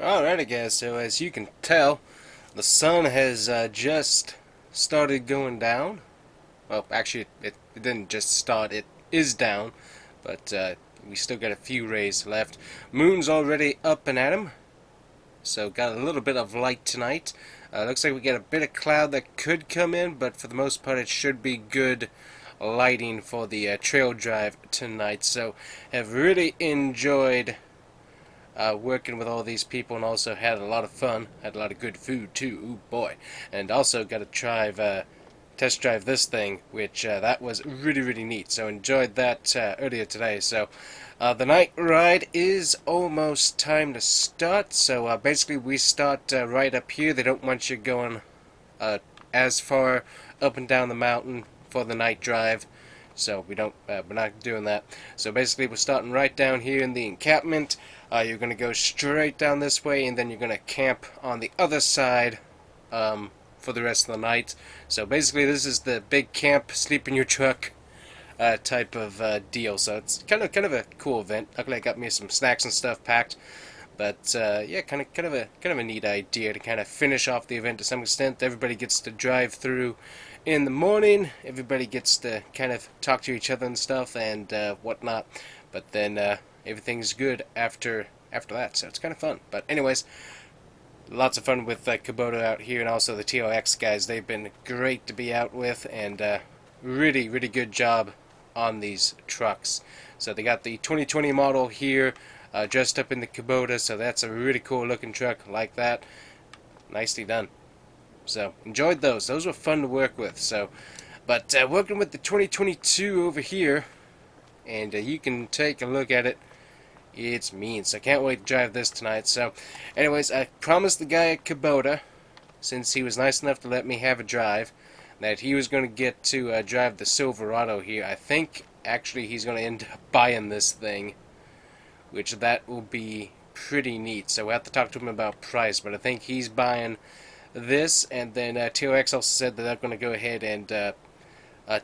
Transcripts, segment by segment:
Alrighty guys, so as you can tell, the sun has just started going down. Well, actually it didn't just start, it is down, but we still got a few rays left. Moon's already up and at 'em, so got a little bit of light tonight. Looks like we got a bit of cloud that could come in, but for the most part it should be good lighting for the trail drive tonight. So have really enjoyed working with all these people, and also had a lot of fun. Had a lot of good food too. Ooh boy! And also got to test drive this thing, which that was really neat. So enjoyed that earlier today. So the night ride is almost time to start. So basically we start right up here. They don't want you going as far up and down the mountain for the night drive. So we're not doing that. So basically we're starting right down here in the encampment. You're going to go straight down this way, and then you're going to camp on the other side for the rest of the night. So basically this is the big camp, sleep in your truck type of deal. So it's kind of a cool event. Luckily I got me some snacks and stuff packed. But yeah, kind of a neat idea to kind of finish off the event to some extent. Everybody gets to drive through in the morning. Everybody gets to kind of talk to each other and stuff and whatnot. But then everything's good after that, so it's kind of fun. But anyways, lots of fun with Kubota out here, and also the TOX guys. They've been great to be out with, and really good job on these trucks. So they got the 2020 model here, dressed up in the Kubota, so that's a really cool looking truck like that. Nicely done. So enjoyed those. Those were fun to work with. So, but working with the 2022 over here, and you can take a look at it. It's mean, so I can't wait to drive this tonight. So anyways, I promised the guy at Kubota, since he was nice enough to let me have a drive, that he was going to get to drive the Silverado here. I think actually he's going to end up buying this thing, which that will be pretty neat. So we'll have to talk to him about price, but I think he's buying this, and then TOX also said that they're going to go ahead and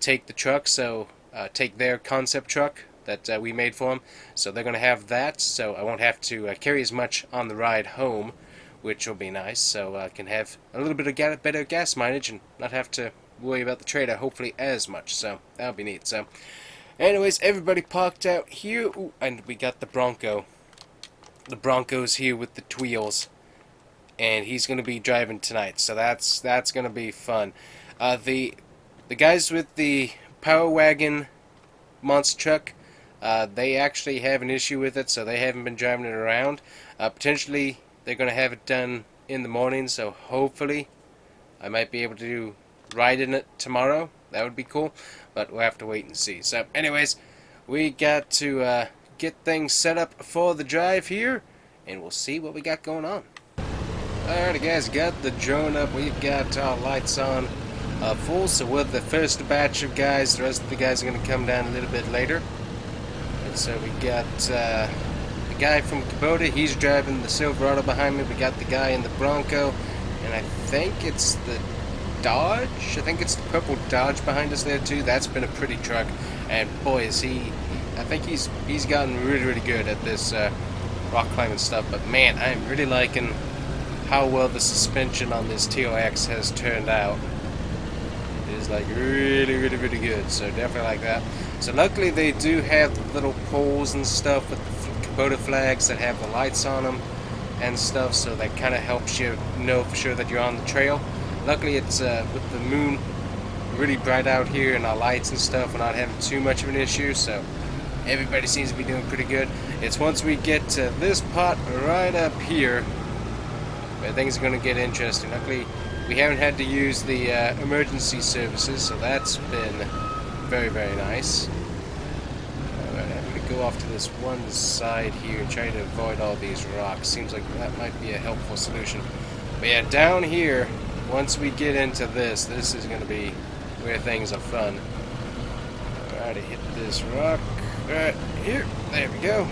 take the truck, so take their concept truck that we made for them, so they're going to have that, so I won't have to carry as much on the ride home, which will be nice. So I can have a little bit of better gas mileage and not have to worry about the trailer hopefully as much, so that'll be neat. So anyways, everybody parked out here. Ooh, and we got the Bronco. The Bronco's here with the wheels, and he's going to be driving tonight, so that's going to be fun. The guys with the Power Wagon monster truck, they actually have an issue with it, so they haven't been driving it around. Potentially they're going to have it done in the morning, so hopefully I might be able to ride in it tomorrow. That would be cool, but we'll have to wait and see. So anyways, we got to get things set up for the drive here, and we'll see what we got going on. Alright guys, got the drone up. We've got our lights on full, so we're the first batch of guys. The rest of the guys are going to come down a little bit later. And so we got the guy from Kubota, he's driving the Silverado behind me. We got the guy in the Bronco, and I think it's the Dodge. I think it's the purple Dodge behind us there too. That's been a pretty truck, and boy is I think he's gotten really good at this rock climbing stuff. But man, I am really liking how well the suspension on this TOX has turned out. It is like really good, so definitely like that. So luckily they do have the little poles and stuff with the Kubota flags that have the lights on them and stuff, so that kind of helps you know for sure that you're on the trail. Luckily it's with the moon really bright out here and our lights and stuff, we're not having too much of an issue, so everybody seems to be doing pretty good. It's once we get to this part right up here where things are going to get interesting. Luckily we haven't had to use the emergency services, so that's been very nice. Alright, I'm going to go off to this one side here and try to avoid all these rocks. Seems like that might be a helpful solution. But yeah, down here, once we get into this is going to be where things are fun. Alright, hit this rock right here. There we go.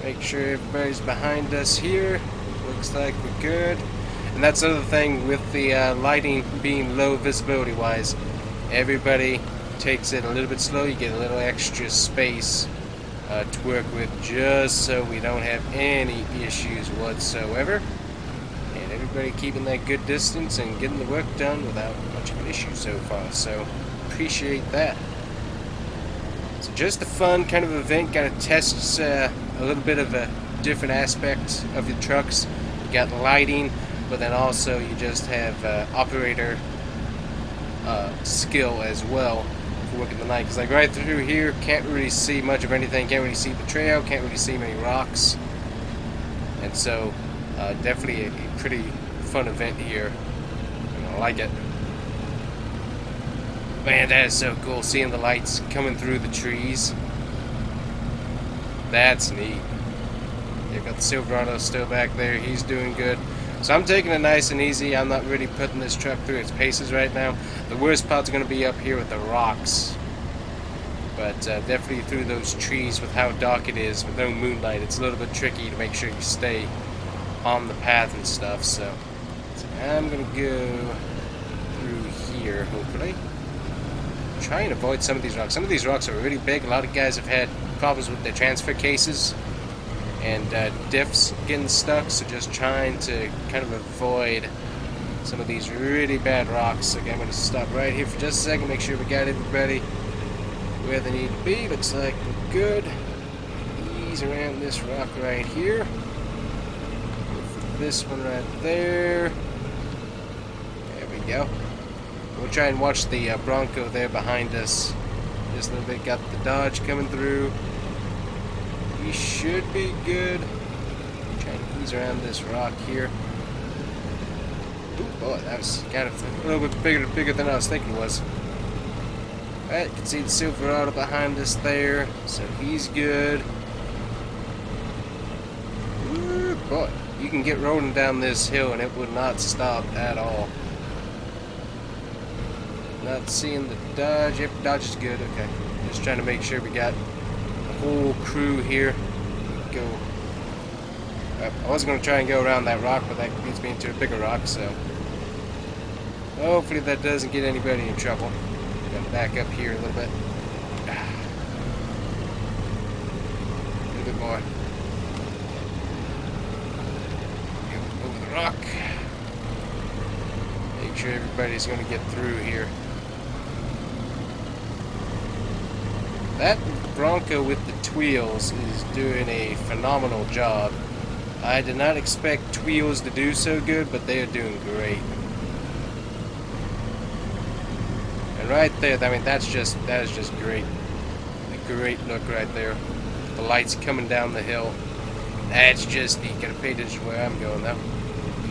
Make sure everybody's behind us here. Looks like we're good. And that's the other thing with the lighting being low visibility wise. Everybody takes it a little bit slow. You get a little extra space to work with, just so we don't have any issues whatsoever. And everybody keeping that good distance and getting the work done without much of an issue so far. So appreciate that. So just a fun kind of event, kind of tests a little bit of a different aspect of your trucks. You got lighting, but then also you just have operator skill as well for working the night. Because like right through here, can't really see much of anything. Can't really see the trail. Can't really see many rocks. And so definitely a pretty fun event here. I like it. Man, that is so cool, seeing the lights coming through the trees. That's neat. You've got the Silverado still back there. He's doing good. So I'm taking it nice and easy. I'm not really putting this truck through its paces right now. The worst part's going to be up here with the rocks. But definitely through those trees with how dark it is, with no moonlight, it's a little bit tricky to make sure you stay on the path and stuff. So I'm going to go through here, hopefully. Try and avoid some of these rocks. Some of these rocks are really big. A lot of guys have had problems with their transfer cases and diffs getting stuck, so just trying to kind of avoid some of these really bad rocks. Okay, I'm going to stop right here for just a second, make sure we got everybody where they need to be. Looks like we're good. Ease around this rock right here. This one right there. There we go. We'll try and watch the Bronco there behind us just a little bit. Got the Dodge coming through. We should be good. Trying to ease around this rock here. Ooh, boy, that was kind of a little bit bigger than I was thinking it was. Alright, you can see the Silverado behind us there, so he's good. Ooh, boy, you can get rolling down this hill and it would not stop at all. Not seeing the Dodge. Yep, Dodge is good. Okay, just trying to make sure we got the whole crew here. Go. I was going to try and go around that rock, but that leads me into a bigger rock, so hopefully that doesn't get anybody in trouble. Gotta back up here a little bit. A little bit more. Go over the rock. Make sure everybody's going to get through here. That Bronco with the Tweels is doing a phenomenal job. I did not expect Tweels to do so good, but they are doing great. And right there, I mean, that is just great. A great look right there. The lights coming down the hill. That's just neat. Gotta pay attention to where I'm going though.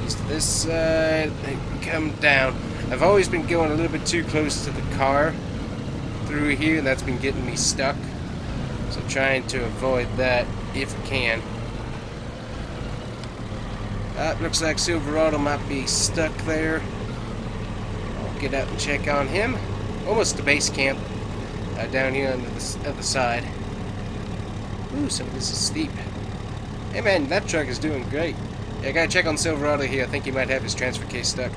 These to this side, they come down. I've always been going a little bit too close to the car through here, and that's been getting me stuck. So trying to avoid that if I can. Looks like Silverado might be stuck there. I'll get out and check on him. Almost to base camp. Down here on the other side. Ooh, some of this is steep. Hey man, that truck is doing great. Yeah, I gotta check on Silverado here. I think he might have his transfer case stuck.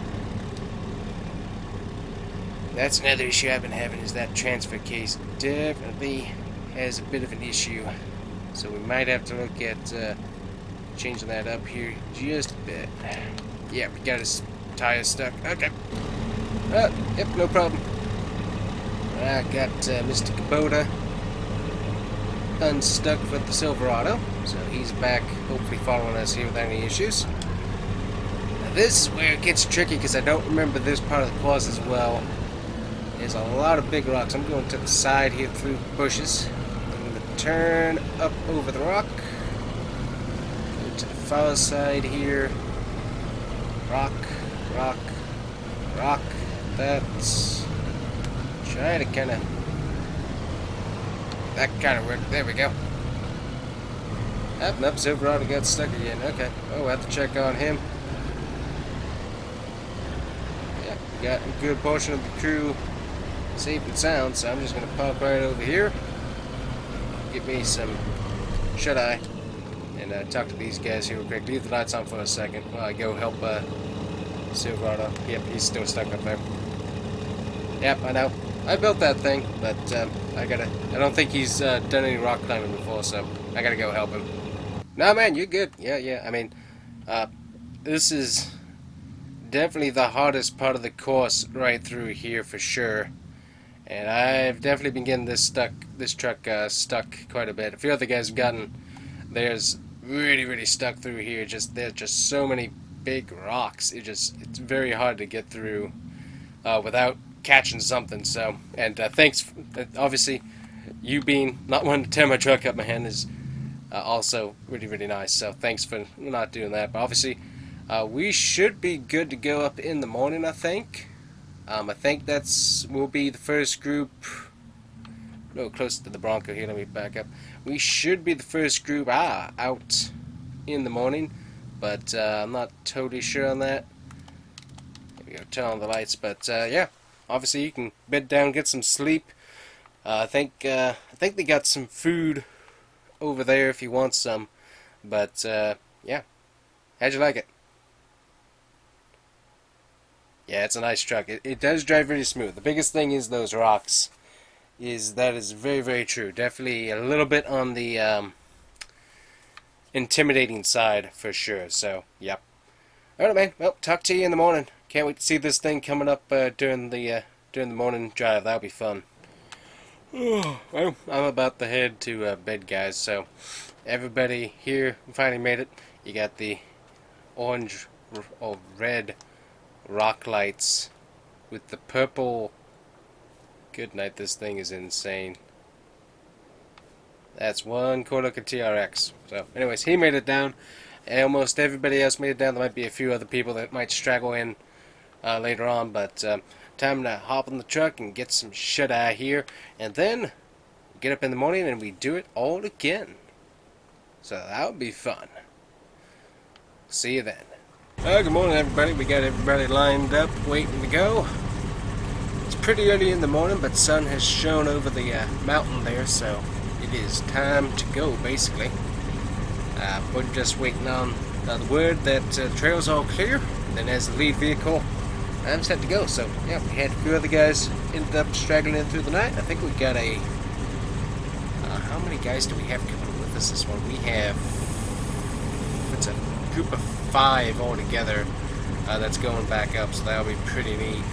That's another issue I've been having, is that transfer case definitely has a bit of an issue. So we might have to look at changing that up here just a bit. Yeah, we got his tire stuck. Okay. Yep, no problem. I got Mr. Kubota unstuck with the Silverado, so he's back, hopefully following us here without any issues. Now this is where it gets tricky, because I don't remember this part of the course as well. There's a lot of big rocks. I'm going to the side here through the bushes. I'm going to turn up over the rock. Go to the far side here. Rock, rock, rock. That's trying to kind of... That kind of worked. There we go. Nope, Silverado got stuck again. Okay. Oh, we'll have to check on him. Yeah, we got a good portion of the crew safe and sound, so I'm just going to pop right over here, get me some shut-eye, and talk to these guys here real quick. Leave the lights on for a second while I go help Silverado. Yep, he's still stuck up there. Yep, I know. I built that thing, but I don't think he's done any rock climbing before, so I gotta go help him. No, man, you're good. Yeah. I mean, this is definitely the hardest part of the course right through here for sure. And I've definitely been getting this truck stuck quite a bit. A few other guys have gotten theirs really stuck through here. There's just so many big rocks. It's very hard to get through without catching something. So, and thanks, obviously, you being not wanting to tear my truck up my hand is also really nice. So thanks for not doing that. But obviously, we should be good to go up in the morning, I think. I think will be the first group. No, close to the Bronco here. Let me back up. We should be the first group out in the morning, but I'm not totally sure on that. Here we go, turn on the lights. But yeah, obviously you can bed down, get some sleep. I think they got some food over there if you want some. But yeah, how'd you like it? Yeah, it's a nice truck. It does drive really smooth. The biggest thing is those rocks. That is very true. Definitely a little bit on the intimidating side for sure. So, yep. Alright, man. Well, talk to you in the morning. Can't wait to see this thing coming up during the morning drive. That'll be fun. Well, I'm about to head to bed, guys. So, everybody here finally made it. You got the orange or red rock lights with the purple. Good night, this thing is insane. That's one cool looking TRX. So anyways, he made it down. Almost everybody else made it down. There might be a few other people that might straggle in later on, but time to hop in the truck and get some shut-eye here, and then get up in the morning and we do it all again. So that would be fun. See you then. Good morning, everybody. We got everybody lined up, waiting to go. It's pretty early in the morning, but sun has shone over the mountain there, so it is time to go, basically. We're just waiting on the word that the trail's all clear. Then as the lead vehicle, I'm set to go. So, yeah, we had a few other guys ended up straggling in through the night. I think we got a... how many guys do we have coming with us this one? We have... It's a group of 5 altogether that's going back up, so that'll be pretty neat.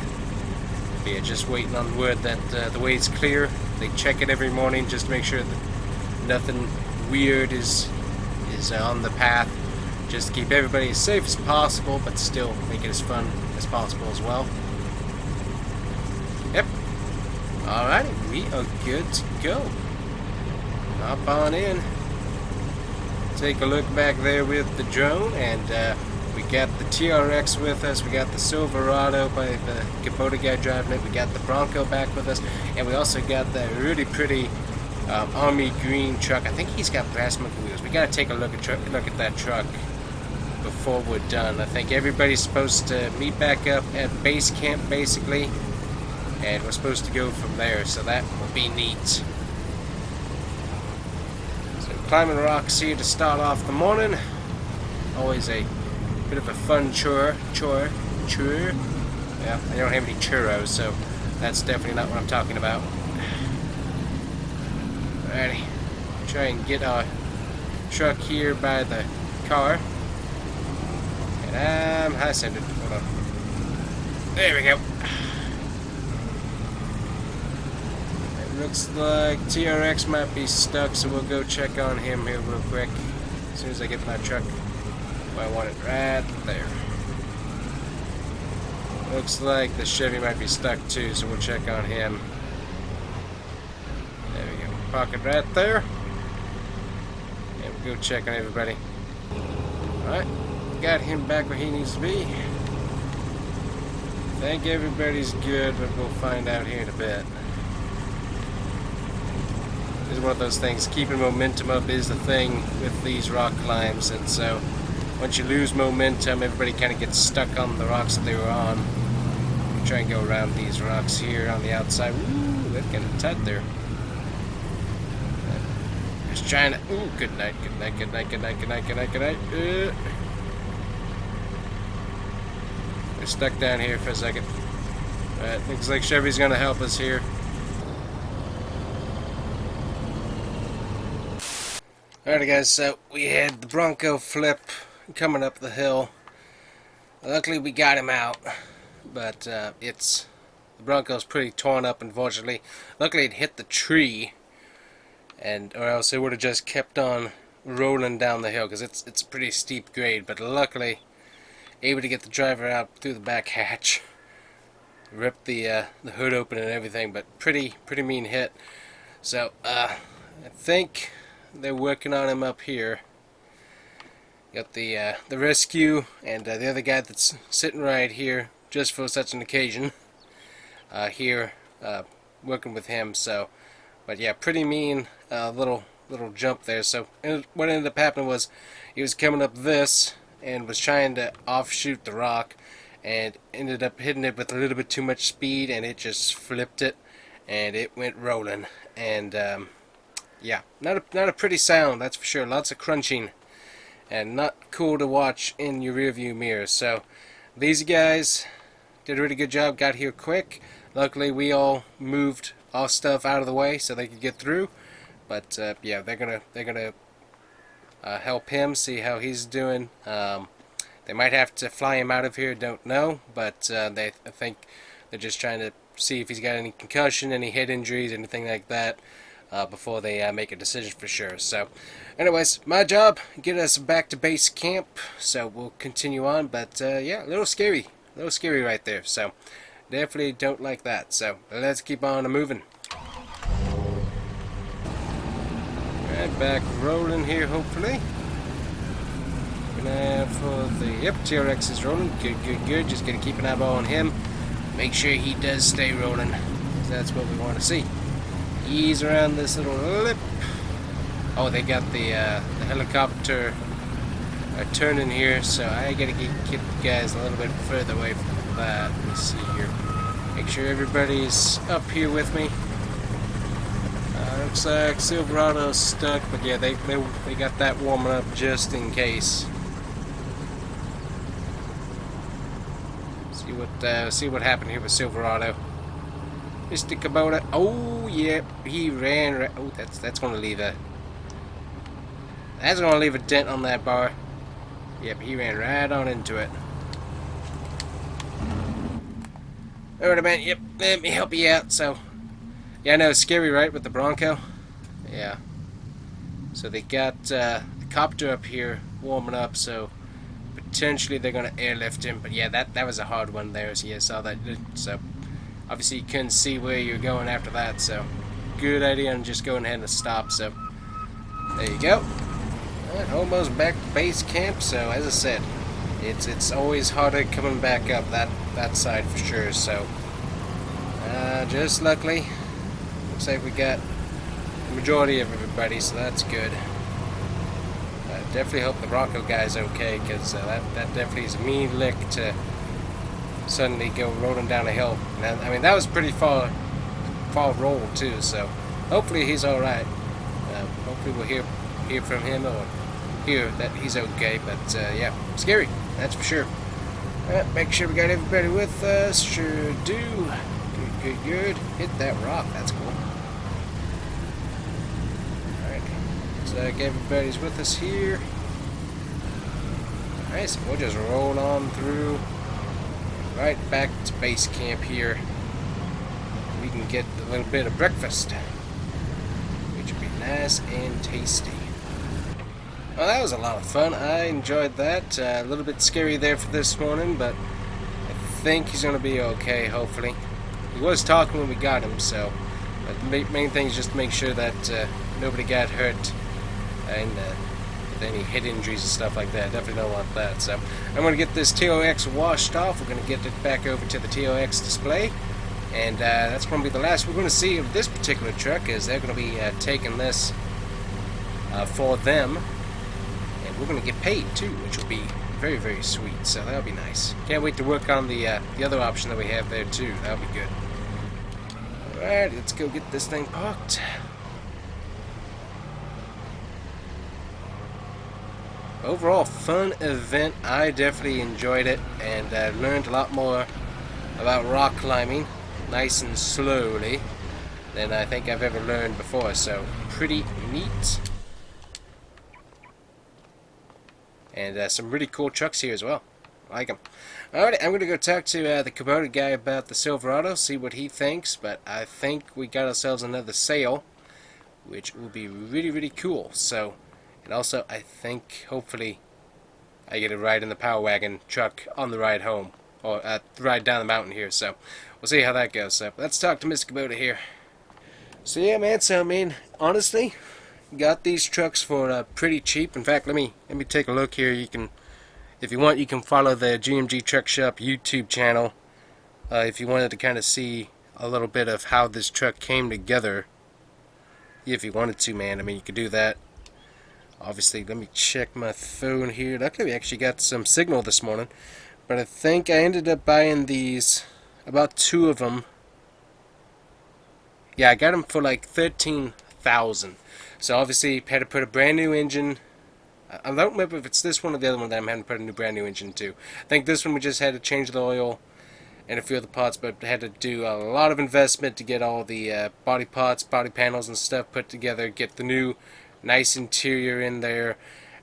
But yeah, just waiting on word that the way's clear. They check it every morning just to make sure that nothing weird is on the path. Just to keep everybody as safe as possible, but still make it as fun as possible as well. Yep. Alrighty, we are good to go. Hop on in. Take a look back there with the drone, and we got the TRX with us, we got the Silverado by the Kubota guy driving it, we got the Bronco back with us, and we also got that really pretty army green truck. I think he's got brass monkey wheels. We gotta take a look at that truck before we're done. I think everybody's supposed to meet back up at base camp, basically, and we're supposed to go from there, so that will be neat. Climbing rocks here to start off the morning. Always a bit of a fun chore. Yeah, I don't have any churros, so that's definitely not what I'm talking about. Alrighty, try and get our truck here by the car. And I'm high-centered. Hold on. There we go. Looks like TRX might be stuck, so we'll go check on him here real quick. As soon as I get my truck where I want it, right there. Looks like the Chevy might be stuck too, so we'll check on him. There we go. Park it right there. And we'll go check on everybody. Alright, got him back where he needs to be. I think everybody's good, but we'll find out here in a bit. It's one of those things, keeping momentum up is the thing with these rock climbs, and so once you lose momentum, everybody kind of gets stuck on the rocks that they were on. We'll try and go around these rocks here on the outside. Ooh, that's kind of tight there. Just trying to... Ooh, good night. We're stuck down here for a second. Looks like Chevy's going to help us here. Alright guys, so we had the Bronco flip coming up the hill. Luckily we got him out, but the Bronco's pretty torn up, unfortunately. Luckily it hit the tree, or else it would have just kept on rolling down the hill, because it's a pretty steep grade. But luckily able to get the driver out through the back hatch, ripped the hood open and everything. But pretty mean hit. So I think they're working on him up here. Got the rescue and the other guy that's sitting right here just for such an occasion. Working with him. So, but yeah, pretty mean little jump there. So what ended up happening was he was coming up this and was trying to offshoot the rock, and ended up hitting it with a little bit too much speed, and it just flipped it, and it went rolling. And yeah, not a pretty sound, that's for sure. Lots of crunching, and not cool to watch in your rearview mirror. So these guys did a really good job. Got here quick. Luckily, we all moved all stuff out of the way so they could get through. But yeah, they're gonna help him, see how he's doing. They might have to fly him out of here. Don't know, but I think they're just trying to see if he's got any concussion, any head injuries, anything like that, before they make a decision for sure. So anyways, my job, get us back to base camp, so we'll continue on. But yeah, a little scary right there. So definitely don't like that. So let's keep on moving. Right, back rolling here, hopefully. For the, yep, TRX is rolling. Good. Just gonna keep an eyeball on him. Make sure he does stay rolling, 'cause that's what we want to see. Ease around this little lip. Oh, they got the helicopter turning here, so I gotta get you guys a little bit further away from that. Let me see here. Make sure everybody's up here with me. Looks like Silverado's stuck, but yeah, they got that warming up just in case. See what happened here with Silverado. Mr. Kubota. Oh yeah, he ran. Oh, that's gonna leave a dent on that bar. Yep, he ran right on into it. Alright, man. Yep, let me help you out. So, yeah, I know it's scary, right, with the Bronco. Yeah. So they got the copter up here warming up, so potentially they're gonna airlift him. But yeah, that was a hard one there. So yeah, saw that. So obviously you couldn't see where you're going after that. So good idea on just going ahead and stop. So there you go. Right, almost back to base camp. So as I said, it's always harder coming back up that side for sure. So just luckily, looks like we got the majority of everybody, so that's good. Definitely hope the Bronco guy's okay, because that definitely is a mean lick to suddenly go rolling down a hill. And I mean, that was pretty far roll too, so hopefully he's alright. Hopefully we'll hear from him, or hear that he's okay. But yeah, scary, that's for sure. Make sure we got everybody with us. Sure do. Good. Hit that rock, that's cool. Looks like everybody's with us here. Alright, so we'll just roll on through right back to base camp here. We can get a little bit of breakfast, which would be nice and tasty. Well, that was a lot of fun. I enjoyed that. A little bit scary there for this morning, but I think he's going to be okay, hopefully. He was talking when we got him, so but the main thing is just to make sure that nobody got hurt, and with any head injuries and stuff like that. Definitely don't want that. So I'm going to get this TOX washed off. We're going to get it back over to the TOX display, and that's going to be the last we're going to see of this particular truck, as they're going to be taking this for them, and we're going to get paid too, which will be very, very sweet. So that'll be nice. Can't wait to work on the other option that we have there too. That'll be good. Alright, let's go get this thing parked. Overall, fun event. I definitely enjoyed it, and learned a lot more about rock climbing, nice and slowly, than I think I've ever learned before. So pretty neat. and some really cool trucks here as well. I like them. Alright, I'm going to go talk to the Kubota guy about the Silverado, see what he thinks, but I think we got ourselves another sale, which will be really, really cool. So, and also, I think, hopefully, I get a ride in the Power Wagon truck on the ride home, or the ride down the mountain here, so we'll see how that goes. So, let's talk to Mr. Kubota here. So yeah, man, so I mean, honestly, got these trucks for pretty cheap. In fact, let me take a look here. You can, if you want, you can follow the GMG Truck Shop YouTube channel if you wanted to kind of see a little bit of how this truck came together. If you wanted to, man, I mean, you could do that. Obviously, let me check my phone here. Luckily, we actually got some signal this morning, but I think I ended up buying these, about 2 of them. Yeah, I got them for like $13,000. So obviously, had to put a brand new engine. I don't remember if it's this one or the other one that I'm having to put a new brand new engine to. I think this one we just had to change the oil and a few other parts, but had to do a lot of investment to get all the body parts, body panels and stuff put together, get the new nice interior in there,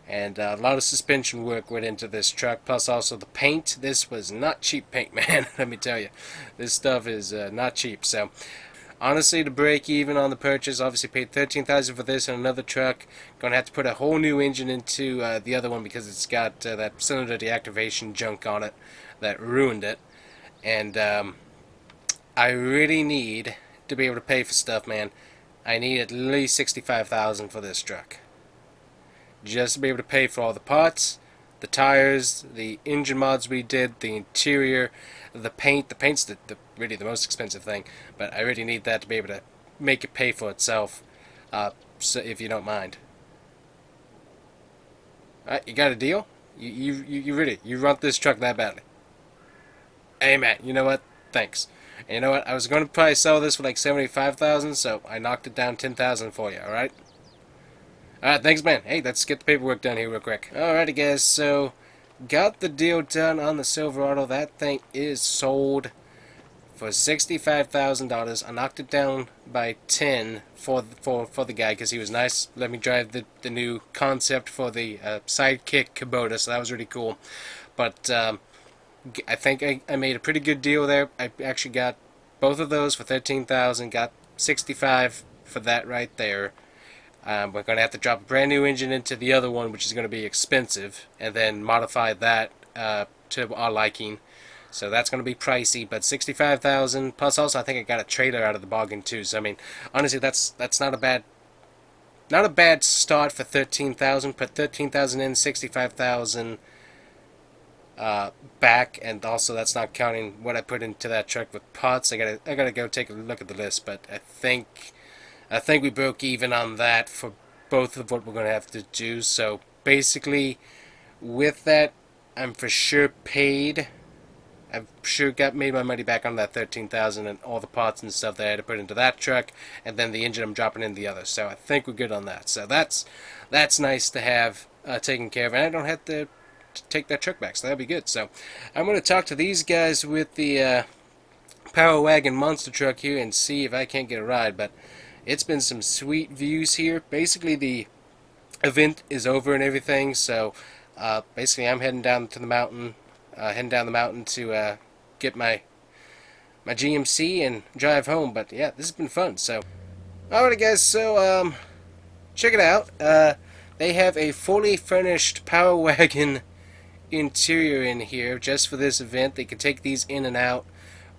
and a lot of suspension work went into this truck, plus also the paint. This was not cheap paint, man, let me tell you. This stuff is not cheap. So honestly, to break even on the purchase, obviously paid $13,000 for this and another truck. Gonna have to put a whole new engine into the other one because it's got that cylinder deactivation junk on it that ruined it. And I really need to be able to pay for stuff, man. I need at least $65,000 for this truck, just to be able to pay for all the parts, the tires, the engine mods we did, the interior, the paint. The paint's really the most expensive thing, but I really need that to be able to make it pay for itself. So if you don't mind. Alright, you got a deal? You really, you want this truck that badly? Hey man, you know what? Thanks. And you know what? I was going to probably sell this for like $75,000, so I knocked it down $10,000 for you. All right. Alright, thanks, man. Hey, let's get the paperwork done here real quick. Alrighty, guys, so got the deal done on the Silverado. That thing is sold for $65,000. I knocked it down by 10 for the guy because he was nice. Let me drive the new concept for the Sidekick Kubota, so that was really cool. But I think I made a pretty good deal there. I actually got both of those for $13,000. Got $65,000 for that right there. We're going to have to drop a brand new engine into the other one, which is going to be expensive, and then modify that to our liking. So that's going to be pricey, but $65,000 plus also I think I got a trailer out of the bargain too. So I mean, honestly, that's not a bad start for $13,000. Put $13,000 in, $65,000 back, and also that's not counting what I put into that truck with parts. I gotta go take a look at the list, but I think we broke even on that for both of what we're gonna have to do. So basically, with that, I'm for sure paid. I've sure made my money back on that $13,000 and all the parts and stuff that I had to put into that truck, and then the engine I'm dropping in the other. So I think we're good on that. So that's nice to have taken care of, and I don't have to take that truck back, so that'll be good. So I'm going to talk to these guys with the Power Wagon monster truck here and see if I can't get a ride. But it's been some sweet views here. Basically, the event is over and everything, so basically I'm heading down to the mountain, to get my GMC and drive home. But yeah, this has been fun. So alright, guys, so check it out. They have a fully furnished Power Wagon interior in here just for this event. They can take these in and out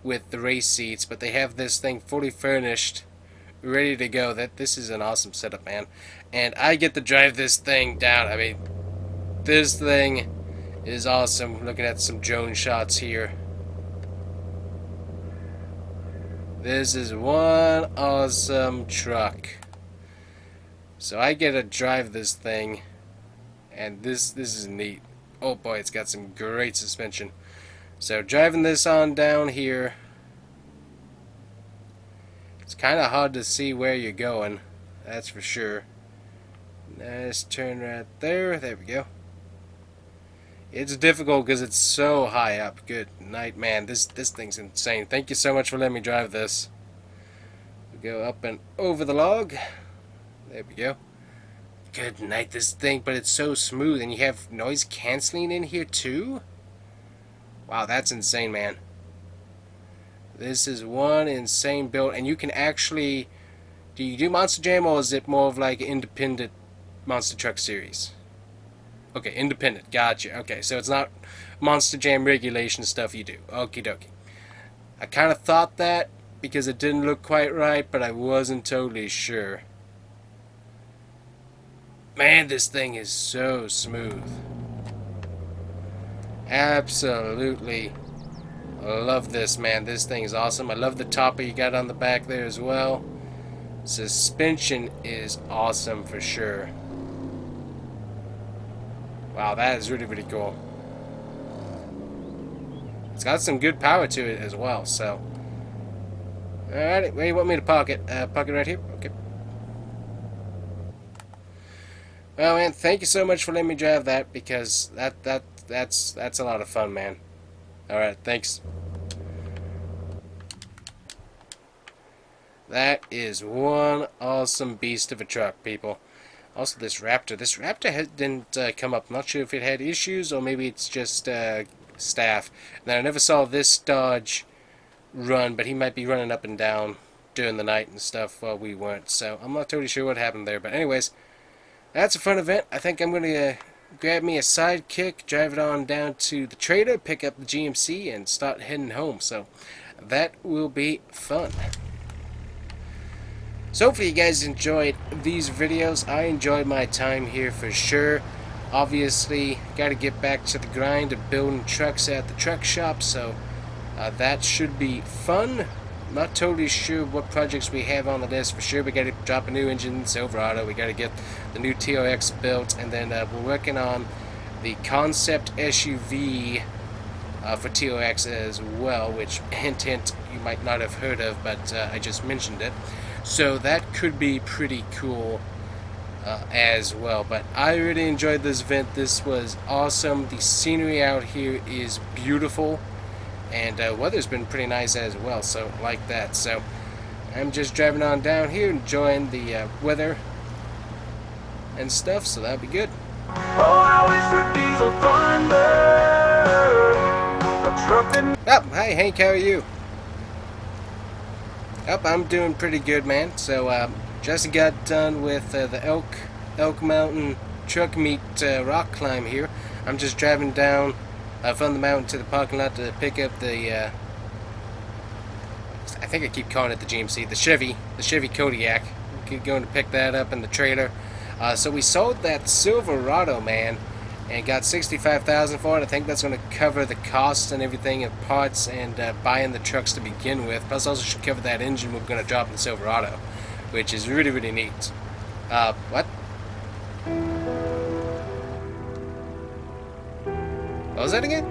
with the race seats, but they have this thing fully furnished, ready to go. This is an awesome setup, man, and I get to drive this thing down. I mean, this thing is awesome. Looking at some drone shots here. This is one awesome truck. So I get to drive this thing, and this is neat. Oh boy, it's got some great suspension. So driving this on down here, it's kind of hard to see where you're going, that's for sure. Nice turn right there. There we go. It's difficult because it's so high up. Good night, man. This thing's insane. Thank you so much for letting me drive this. We go up and over the log. There we go. Good night, this thing, but it's so smooth, and you have noise canceling in here too? Wow, that's insane, man. This is one insane build, and you can actually... Do you do Monster Jam, or is it more of like an independent Monster Truck series? Okay, independent, gotcha. Okay, so it's not Monster Jam regulation stuff you do. Okie dokie. I kind of thought that, because it didn't look quite right, but I wasn't totally sure. Man, this thing is so smooth. Absolutely love this, man. This thing is awesome. I love the topper you got on the back there as well. Suspension is awesome for sure. Wow, that is really, really cool. It's got some good power to it as well, so. Alright, where do you want me to park it? Park it right here? Okay. Well, man, thank you so much for letting me drive that, because that's a lot of fun, man. Alright, thanks. That is one awesome beast of a truck, people. Also, this Raptor didn't come up. I'm not sure if it had issues, or maybe it's just staff. Now, I never saw this Dodge run, but he might be running up and down during the night and stuff while we weren't. So, I'm not totally sure what happened there. But anyways, that's a fun event. I think I'm going to grab me a Sidekick, drive it on down to the trader, pick up the GMC, and start heading home. So, that will be fun. So hopefully you guys enjoyed these videos. I enjoyed my time here for sure. Obviously, got to get back to the grind of building trucks at the truck shop, so that should be fun. Not totally sure what projects we have on the list for sure. We got to drop a new engine in Silverado. We got to get the new TOX built, and then we're working on the concept SUV for TOX as well, which hint hint you might not have heard of, but I just mentioned it. So that could be pretty cool as well. But I really enjoyed this event. This was awesome. The scenery out here is beautiful, and weather's been pretty nice as well, so like that. So I'm just driving on down here, enjoying the weather and stuff, so that'll be good. Oh, hi Hank, how are you? Yep, I'm doing pretty good, man. So, just got done with the Elk Mountain truck meet rock climb here. I'm just driving down from the mountain to the parking lot to pick up the, I think I keep calling it the GMC, the Chevy Kodiak. Keep going to pick that up in the trailer. So we sold that Silverado, man, and got $65,000 for it. I think that's going to cover the costs and everything of parts and buying the trucks to begin with. Plus, also should cover that engine we're going to drop in the Silverado, which is really, really neat. What? What was that again?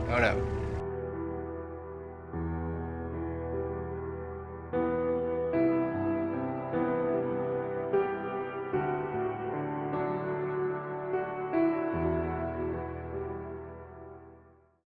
Oh no.